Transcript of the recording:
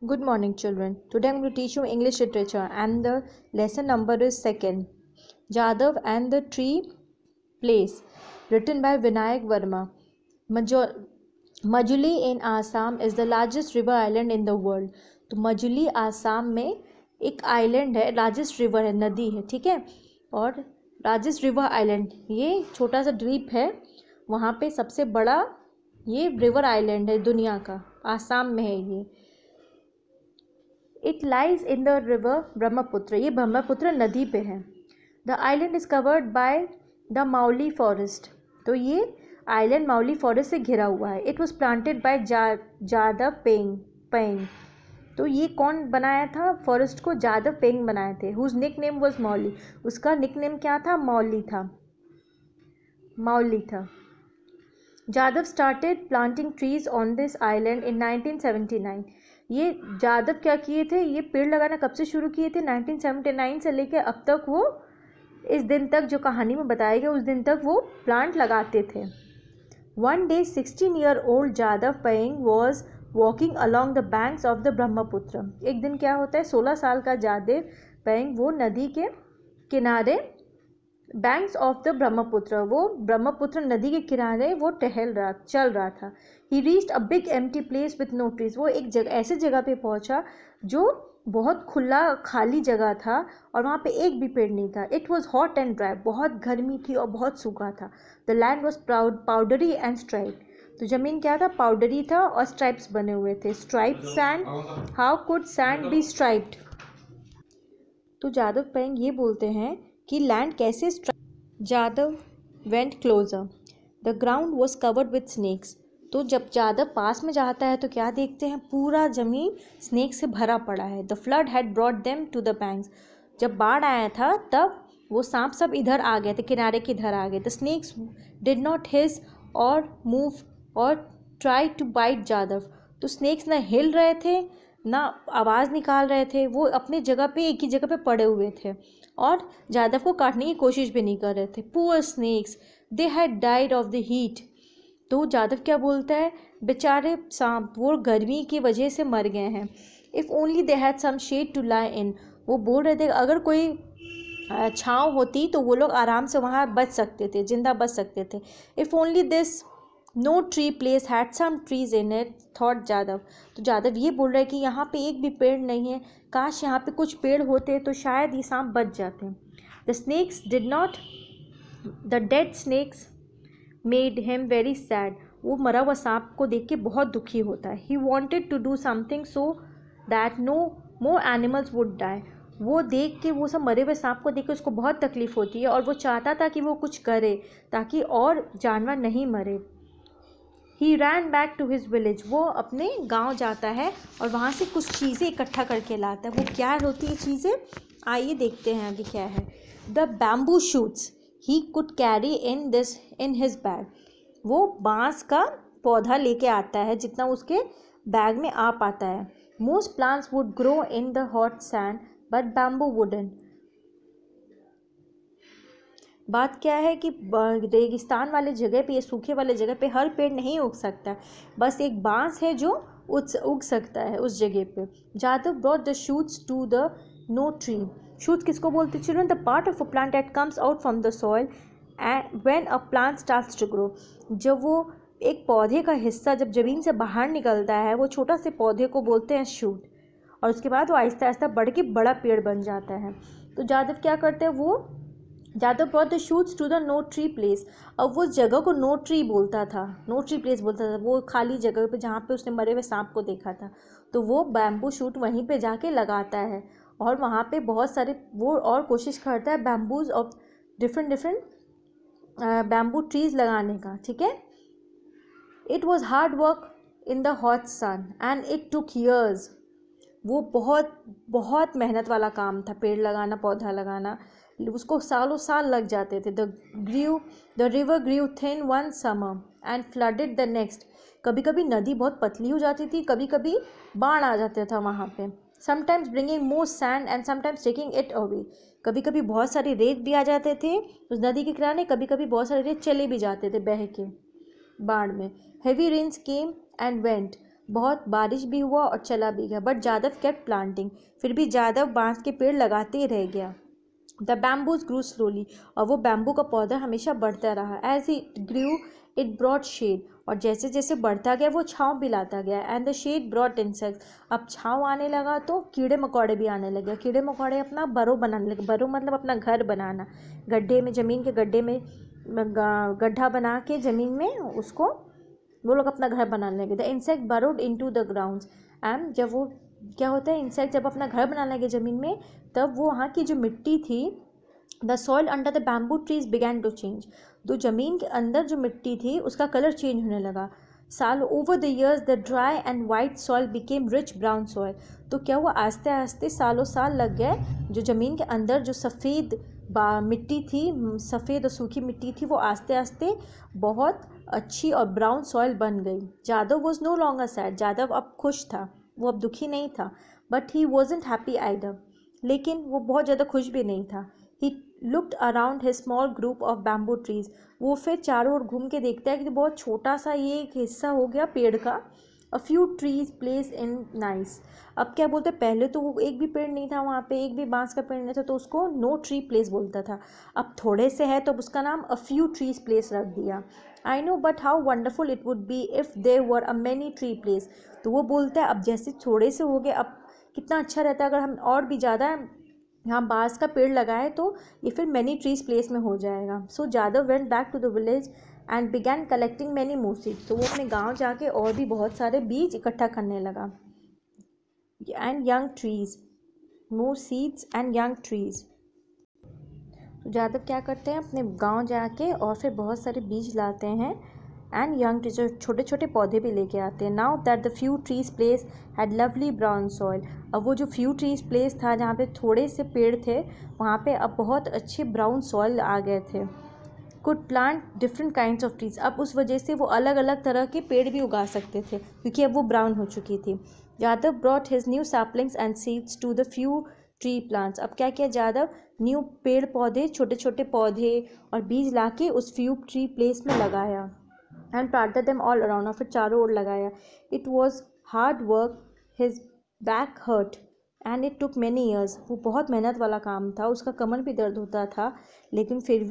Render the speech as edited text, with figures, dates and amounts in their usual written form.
Good morning, children. Today I'm going to teach you English literature, and the lesson number is second. Jadav and the Tree Place, written by Vinayak Verma. Majuli in Assam is the largest river island in the world. तो मजुली आसाम में एक island है, largest river है, नदी है, ठीक है। और लार्जेस्ट रिवर आइलैंड, ये छोटा सा द्वीप है, वहाँ पे सबसे बड़ा ये रिवर आइलैंड है दुनिया का, आसाम में है ये। It lies in the river Brahmaputra, ये ब्रह्मपुत्र नदी पे है। The island is covered by the Molai forest, तो ये आइलैंड माउली फॉरेस्ट से घिरा हुआ है। It was planted by Jadav Payeng, तो ये कौन बनाया था फॉरेस्ट को? जादव पेंग बनाए थे। Whose nickname was Molai, उसका निक नेम क्या था? मौली था। Jadav started planting trees on this island in 1979। ये जादव क्या किए थे? ये पेड़ लगाना कब से शुरू किए थे? 1979 से लेकर अब तक वो इस दिन तक, जो कहानी में बताया गया उस दिन तक वो प्लांट लगाते थे। One day 16-year-old Jadav Payeng was walking along the banks of the Brahmaputra. एक दिन क्या होता है, 16 साल का जादव पेंग वो नदी के किनारे, बैंक्स ऑफ द ब्रह्मपुत्र, वो ब्रह्मपुत्र नदी के किनारे वो चल रहा था। He reached a big empty place with no trees, वो एक जगह, ऐसे जगह पे पहुंचा जो बहुत खुला खाली जगह था और वहाँ पे एक भी पेड़ नहीं था। It was hot and dry, बहुत गर्मी थी और बहुत सूखा था। The land was powdery and stripe, तो ज़मीन क्या था? पाउडरी था और स्ट्राइप्स बने हुए थे। Stripe sand, how could sand be striped? तो जादव पेंग ये बोलते हैं कि लैंड कैसे। Jadav went closer, the ground was covered with snakes, तो जब जादव पास में जाता है तो क्या देखते हैं? पूरा ज़मीन स्नेक से भरा पड़ा है। The flood had brought them to the banks, जब बाढ़ आया था तब वो सांप सब इधर आ गए थे, किनारे के इधर आ गए। द स्नेक्स डिड नॉट हिस और मूव और ट्राई टू बाइट जादव, तो स्नेक्स ना हिल रहे थे ना आवाज़ निकाल रहे थे, वो अपने जगह पे, एक ही जगह पे पड़े हुए थे और जादव को काटने की कोशिश भी नहीं कर रहे थे। Poor snakes, they had died of the heat, तो जादव क्या बोलता है? बेचारे सांप, वो गर्मी की वजह से मर गए हैं। If only they had some shade to lie in, वो बोल रहे थे अगर कोई छाँव होती तो वो लोग आराम से वहाँ बच सकते थे, जिंदा बच सकते थे। If only this no tree place had some trees in it, thought Jadav, तो जादव ये बोल रहे हैं कि यहाँ पे एक भी पेड़ नहीं है, काश यहाँ पे कुछ पेड़ होते तो शायद ये सांप बच जाते। The snakes did not, the dead snakes made him very sad, वो मरा हुआ सांप को देख के बहुत दुखी होता है। He wanted to do something so that no more animals would die, वो देख के, वो सब मरे हुए सांप को देख के उसको बहुत तकलीफ़ होती है और वो चाहता था कि वो कुछ करे ताकि और जानवर नहीं मरे। ही रैन बैक टू हिज विलेज, वो अपने गांव जाता है और वहाँ से कुछ चीज़ें इकट्ठा करके लाता है। वो क्या होती है चीज़ें, आइए देखते हैं अभी क्या है। The bamboo shoots he could carry in his bag, वो बांस का पौधा लेके आता है जितना उसके बैग में आ पाता है। Most plants would grow in the hot sand but bamboo wooden, बात क्या है कि रेगिस्तान वाले जगह पे, ये सूखे वाले जगह पे हर पेड़ नहीं उग सकता, बस एक बांस है जो उग सकता है उस जगह पे। Jadav brought the shoots to the no tree, shoots किसको बोलते हैं children? The part of a plant that comes out from the soil when a plant starts to grow, जब वो एक पौधे का हिस्सा जब ज़मीन से बाहर निकलता है, वो छोटा से पौधे को बोलते हैं शूट, और उसके बाद वो आहिस्ता आहिस्ता बढ़ के बड़ा पेड़ बन जाता है। तो जादव क्या करते हैं, वो Jadav brought the shoots to the no tree place, अब वो जगह को नो ट्री बोलता था, नो ट्री प्लेस बोलता था, वो खाली जगह पे जहाँ पे उसने मरे हुए सांप को देखा था, तो वो बैम्बू शूट वहीं पे जाके लगाता है और वहाँ पे बहुत सारे वो और कोशिश करता है bamboos of different bamboo trees लगाने का, ठीक है। It was hard work in the hot sun and it took years, वो बहुत बहुत मेहनत वाला काम था, पेड़ लगाना, पौधा लगाना, उसको सालों साल लग जाते थे। The river grew thin one summer and flooded the next, कभी कभी नदी बहुत पतली हो जाती थी, कभी कभी बाढ़ आ जाता था वहाँ पे। Sometimes bringing more sand and sometimes taking it away, कभी कभी बहुत सारे रेत भी आ जाते थे उस नदी के किनारे, कभी कभी बहुत सारे रेत चले भी जाते थे बह के बाढ़ में। Heavy rains came and went, बहुत बारिश भी हुआ और चला भी गया, बट जादव केप्ट प्लांटिंग, फिर भी जादव बांस के पेड़ लगाते ही रह गया। द बैम्बूज ग्रू स्लोली, और वो बैम्बू का पौधा हमेशा बढ़ता रहा। As it grew it brought shade, और जैसे जैसे बढ़ता गया वो छाँव भी लाता गया। And the shade brought insects, अब छाँव आने लगा तो कीड़े मकोड़े भी आने लगे। कीड़े मकोड़े अपना बरो बनाने लगे, बरो मतलब अपना घर बनाना, गड्ढे में, ज़मीन के गड्ढे में गड्ढा बना के ज़मीन में उसको वो लोग अपना घर बनाने लगे। The insect burrowed into the grounds, and जब वो क्या होता है, इंसेक्ट जब अपना घर बनाने लगे ज़मीन में, तब वो वहाँ की जो मिट्टी थी, the soil under the bamboo trees began to change, तो ज़मीन के अंदर जो मिट्टी थी उसका कलर चेंज होने लगा। साल over the years the dry and white soil became rich brown soil, तो क्या हुआ, आस्ते आस्ते सालों साल लग गए, जो ज़मीन के अंदर जो सफ़ेद मिट्टी थी, सफ़ेद और सूखी मिट्टी थी, वो आस्ते आस्ते बहुत अच्छी और ब्राउन सॉइल बन गई। Jadav was no longer sad, Jadav अब खुश था, वो अब दुखी नहीं था। But he wasn't happy either, लेकिन वो बहुत ज़्यादा खुश भी नहीं था। He looked around his small group of bamboo trees, वो फिर चारों ओर घूम के देखता है कि बहुत छोटा सा ये एक हिस्सा हो गया पेड़ का। A few trees place in nice, अब क्या बोलते हैं, पहले तो वो एक भी पेड़ नहीं था वहाँ पे, एक भी बांस का पेड़ नहीं था, तो उसको नो ट्री प्लेस बोलता था। अब थोड़े से है तो उसका नाम अ फ्यू ट्रीज प्लेस रख दिया। I know but how wonderful it would be if there were a many tree place, तो वो बोलता है अब जैसे थोड़े से हो गए, अब कितना अच्छा रहता है अगर हम और भी ज़्यादा यहाँ बांस का पेड़ लगाए, तो ये फिर मैनी ट्रीज प्लेस में हो जाएगा। So Jadav went back to the village and began collecting many more seeds, तो वो अपने गांव जाके और भी बहुत सारे बीज इकट्ठा करने लगा। And young trees, more seeds and young trees, तो जादव क्या करते हैं, अपने गांव जाके और फिर बहुत सारे बीज लाते हैं। एंड यंग ट्रीज, छोटे छोटे पौधे भी लेके आते हैं। Now that the few trees place had lovely brown soil, अब वो जो फ्यू ट्रीज प्लेस था जहाँ पे थोड़े से पेड़ थे, वहाँ पे अब बहुत अच्छे ब्राउन सॉइल आ गए थे। Could plant different kinds of trees, अब उस वजह से वो अलग अलग तरह के पेड़ भी उगा सकते थे क्योंकि अब वो ब्राउन हो चुकी थी। Yadav brought his new saplings and seeds to the few tree plants, अब क्या किया जादव, न्यू पेड़ पौधे, छोटे छोटे पौधे और बीज लाके उस फ्यू ट्री प्लेस में लगाया। And planted them all around, और फिर चारों ओर लगाया। It was hard work, his back hurt and it took many years, वो बहुत मेहनत वाला काम था, उसका कमर भी दर्द होता था, लेकिन फिर भी